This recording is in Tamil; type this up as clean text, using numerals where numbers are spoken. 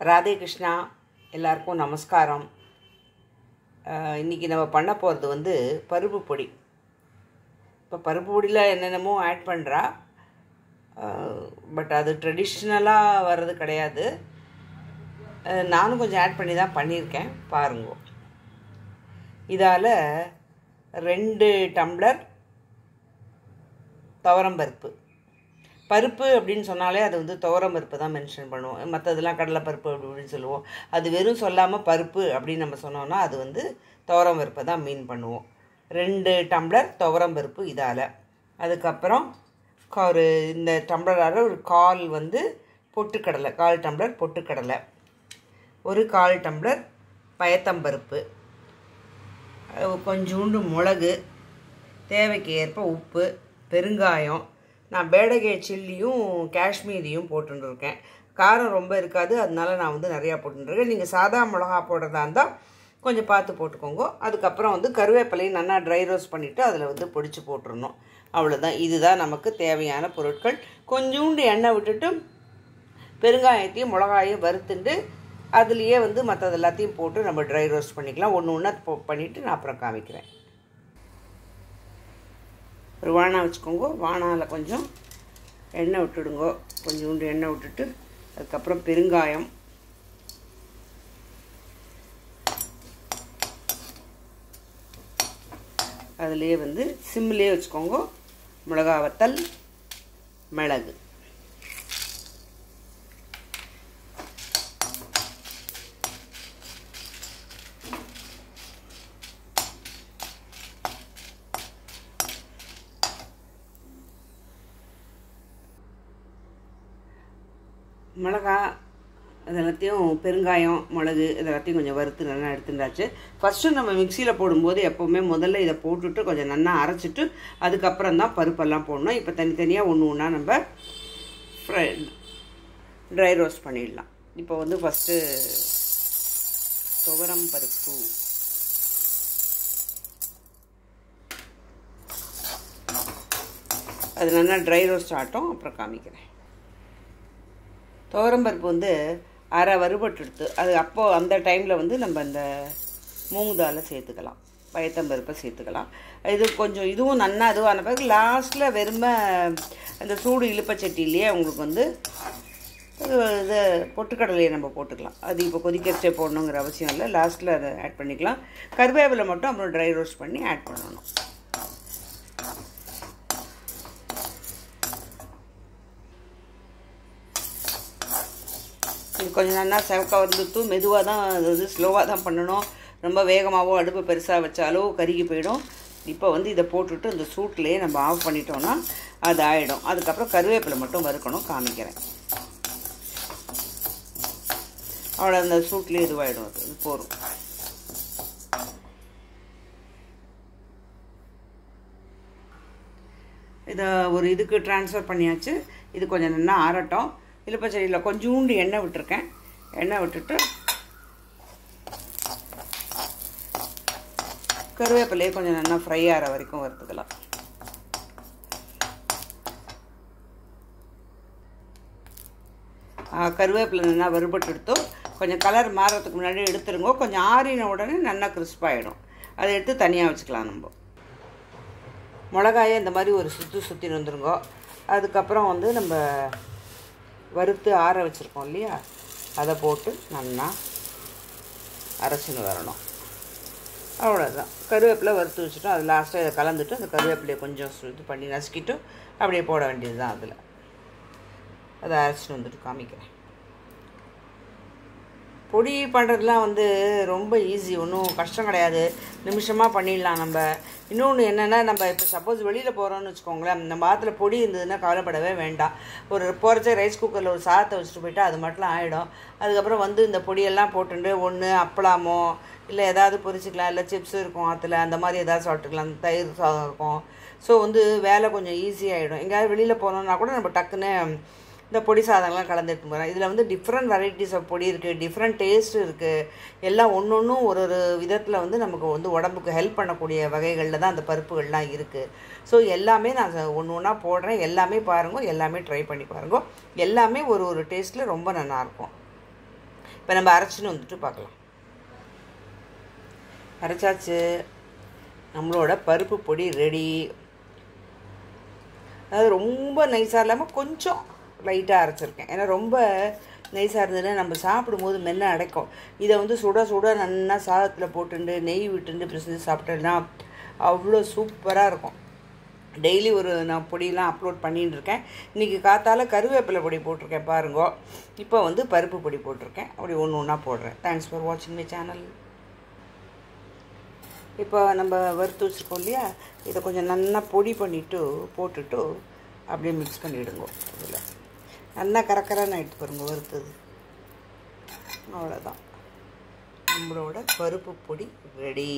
ராதே கிருஷ்ணா, எல்லாருக்கும் நமஸ்காரம். இன்றைக்கி நம்ம பண்ண போகிறது வந்து பருப்பு பொடி. இப்போ பருப்பு பொடியில் என்னென்னமோ ஆட் பண்ணுறா, பட் அது ட்ரெடிஷ்னலாக வர்றது கிடையாது. நானும் கொஞ்சம் ஆட் பண்ணி தான் பண்ணியிருக்கேன், பாருங்க. இதால் 2 டம்ளர் துவரம்பருப்பு. பருப்பு அப்படின்னு சொன்னாலே அது வந்து துவரம்பருப்பு தான் மென்ஷன் பண்ணுவோம். மற்றதெல்லாம் கடலைப்பருப்பு அப்படின்னு சொல்லுவோம். அது வெறும் சொல்லாமல் பருப்பு அப்படின்னு நம்ம சொன்னோன்னா அது வந்து துவரம்பருப்பை தான் மீன் பண்ணுவோம். 2 டம்ளர் துவரம்பருப்பு இதால். அதுக்கப்புறம் ஒரு இந்த டம்ளரால் ஒரு 1/4 வந்து பொட்டுக்கடலை, 1/4 டம்ளர் பொட்டுக்கடலை, ஒரு 1/4 டம்ளர் பயத்தம்பருப்பு, கொஞ்சோண்டு மிளகு, தேவைக்கு ஏற்ப உப்பு, பெருங்காயம். நான் பேடகே சில்லியும் காஷ்மீரியும் போட்டுருக்கேன். காரம் ரொம்ப இருக்காது, அதனால நான் வந்து நிறையா போட்டுருக்கேன். நீங்கள் சாதா மிளகா போடுறதா இருந்தால் கொஞ்சம் பார்த்து போட்டுக்கோங்க. அதுக்கப்புறம் வந்து கருவேப்பிலையும் நல்லா ட்ரை ரோஸ்ட் பண்ணிவிட்டு அதில் வந்து பொடிச்சு போட்டுருணும். அவ்வளோதான். இதுதான் நமக்கு தேவையான பொருட்கள். கொஞ்சோண்டு எண்ணெய் விட்டுட்டு பெருங்காயத்தையும் மிளகாயும் வறுத்துட்டு அதுலேயே வந்து மற்றது எல்லாத்தையும் போட்டு நம்ம ட்ரை ரோஸ்ட் பண்ணிக்கலாம். ஒன்று ஒன்றா பண்ணிவிட்டு நான் அப்புறம் காமிக்கிறேன். ஒரு வாணா வச்சுக்கோங்க. வாணாவில் கொஞ்சம் எண்ணெய் விட்டுடுங்க. கொஞ்சோண்டு எண்ணெய் விட்டுட்டு அதுக்கப்புறம் பெருங்காயம், அதுலேயே வந்து சிம்லேயே வச்சுக்கோங்க. மிளகா வத்தல், மிளகு, மிளகா இதெல்லாத்தையும், பெருங்காயம், மிளகு இதெல்லாத்தையும் கொஞ்சம் வறுத்து நல்லா எடுத்துட்டாச்சு. ஃபஸ்ட்டு நம்ம மிக்சியில் போடும்போது எப்போவுமே முதல்ல இதை போட்டுட்டு கொஞ்சம் நல்லா அரைச்சிட்டு அதுக்கப்புறம் தான் பருப்பெல்லாம் போடணும். இப்போ தனித்தனியாக ஒன்று ஒன்றா நம்ம ட்ரை ரோஸ்ட் பண்ணிடலாம். இப்போ வந்து ஃபஸ்ட்டு துவரம் பருப்பு, அது நல்லா ட்ரை ரோஸ்ட் ஆகட்டும், அப்புறம் காமிக்கிறேன். துவரம்பருப்பு வந்து அரை வறுபட்டு எடுத்து அது அப்போது அந்த டைமில் வந்து நம்ம இந்த மூங்கு தாலை சேர்த்துக்கலாம், பயத்தம்பருப்பை சேர்த்துக்கலாம். இது கொஞ்சம் இதுவும் நன்னா இதுவான பிறகு லாஸ்ட்டில் வெறுமை அந்த சூடு இழுப்பச்சட்டிலேயே உங்களுக்கு வந்து இது பொட்டுக்கடலையை நம்ம போட்டுக்கலாம். அது இப்போ கொதிக்கச்சே போடணுங்கிற அவசியம் இல்லை, லாஸ்ட்டில் அதை ஆட் பண்ணிக்கலாம். கருவேப்பிலை மட்டும் அப்புறம் ட்ரை ரோஸ்ட் பண்ணி ஆட் பண்ணணும். இது கொஞ்சம் நல்லா செவக்காக வந்துட்டு மெதுவாக தான், அது ஸ்லோவாக தான் பண்ணணும். ரொம்ப வேகமாகவோ அடுப்பு பெருசாக வச்சாலோ கருகி போயிடும். இப்போ வந்து இதை போட்டுட்டு இந்த சூட்லேயே நம்ம ஆஃப் பண்ணிட்டோன்னா அது ஆகிடும். அதுக்கப்புறம் கருவேப்பிலை மட்டும் வறுக்கணும், காமிக்கிறேன். அவ்வளோ அந்த சூட்லேயே இதுவாகிடும், அது போதும். இதை ஒரு இதுக்கு ட்ரான்ஸ்ஃபர் பண்ணியாச்சு. இது கொஞ்சம் நல்லா ஆறட்டும். இழுப்பச்சட்டியில் கொஞ்சோண்டு எண்ணெய் விட்டுருக்கேன். எண்ணெய் விட்டுட்டு கருவேப்பிலையே கொஞ்சம் நல்லா ஃப்ரை ஆகிற வரைக்கும் வறுத்துக்கலாம். கருவேப்பிலை நல்லா வறுபட்டு எடுத்தோம். கொஞ்சம் கலர் மாறுறதுக்கு முன்னாடி எடுத்துருங்க. கொஞ்சம் ஆறின உடனே நல்லா கிறிஸ்பாகிடும். அதை எடுத்து தனியாக வச்சுக்கலாம். நம்ம மிளகாயை இந்த மாதிரி ஒரு சுற்றி வந்துருங்க. அதுக்கப்புறம் வந்து நம்ம வறுத்து ஆற வச்சுருக்கோம் இல்லையா, அதை போட்டு நல்லா அரைச்சின்னு வரணும். அவ்வளோதான். கருவேப்பிலை வறுத்து வச்சுட்டோம். அது லாஸ்ட்டாக இதை கலந்துட்டு அந்த கருவேப்பிலையை கொஞ்சம் இது பண்ணி நசுக்கிட்டு அப்படியே போட வேண்டியது தான். அதில் அதை அரைச்சிட்டு வந்துட்டு காமிக்கிறேன். பொடி பண்ணுறதுலாம் வந்து ரொம்ப ஈஸி, ஒன்றும் கஷ்டம் கிடையாது, நிமிஷமாக பண்ணிடலாம் நம்ம. இன்னொன்று என்னென்னா, நம்ம இப்போ சப்போஸ் வெளியில் போகிறோன்னு வச்சுக்கோங்களேன், நம்ம ஆற்றுல பொடி இருந்ததுன்னா கவலைப்படவே வேண்டாம். ஒரு போகிறச்ச ரைஸ் குக்கரில் ஒரு சாதத்தை வச்சுட்டு போயிட்டா அது மட்டும் ஆகிடும். அதுக்கப்புறம் வந்து இந்த பொடியெல்லாம் போட்டுட்டு ஒன்று அப்பளமோ இல்லை ஏதாவது பொரிச்சிக்கலாம், இல்லை சிப்ஸ் இருக்கும் ஆற்றுல, அந்த மாதிரி ஏதாவது சாப்பிட்டுக்கலாம், தயிர் சாதம் இருக்கும். ஸோ வந்து வேலை கொஞ்சம் ஈஸியாகிடும். எங்கேயாவது வெளியில் போனோம்னா கூட நம்ம டக்குன்னு இந்த பொடி சாதங்கள்லாம் கலந்து எடுத்து போகிறேன். இதில் வந்து டிஃப்ரெண்ட் வெரைட்டிஸ் ஆஃப் பொடி இருக்குது, டிஃப்ரெண்ட் டேஸ்ட் இருக்குது. எல்லாம் ஒன்று ஒன்றும் ஒரு ஒரு விதத்தில் வந்து நமக்கு வந்து உடம்புக்கு ஹெல்ப் பண்ணக்கூடிய வகைகளில் தான் அந்த பருப்புகள்லாம் இருக்குது. ஸோ எல்லாமே நான் ஒன்று ஒன்றா போடுறேன். எல்லாமே பாருங்கள், எல்லாமே ட்ரை பண்ணி பாருங்கள். எல்லாமே ஒரு ஒரு டேஸ்ட்டில் ரொம்ப நல்லாயிருக்கும். இப்போ நம்ம அரைச்சின்னு வந்துட்டு பார்க்கலாம். அரைச்சாச்சு. நம்மளோட பருப்பு பொடி ரெடி. அதாவது ரொம்ப நைஸாக இல்லாமல் கொஞ்சம் லைட்டாக அரைச்சிருக்கேன். ஏன்னா ரொம்ப நைஸாக இருந்ததுன்னா நம்ம சாப்பிடும்போது மெல்ல அடைக்கும். இதை வந்து சுட சுட நல்லா சாதத்தில் போட்டுண்டு நெய் விட்டுண்டு பிரிச்சு சாப்பிட்டேன்னா அவ்வளோ சூப்பராக இருக்கும். டெய்லி நான் பொடியெலாம் அப்லோட் பண்ணின்னு இருக்கேன். இன்றைக்கி காத்தால கருவேப்பிலை பொடி போட்டிருக்கேன் பாருங்கோ. இப்போ வந்து பருப்பு பொடி போட்டிருக்கேன். அப்படி ஒன்று ஒன்றா போடுறேன். தேங்க்ஸ் ஃபார் வாட்சிங் மை சேனல். இப்போ நம்ம வறுத்து வச்சுருக்கோம் இல்லையா, இதை கொஞ்சம் நல்லா பொடி பண்ணிவிட்டு போட்டுட்டு அப்படியே மிக்ஸ் பண்ணிவிடுங்க. இதில் நல்லா கரக்கரான்னு எடுத்து பாருங்க வறுத்தது. அவ்வளோதான், நம்மளோட பருப்பு பொடி ரெடி.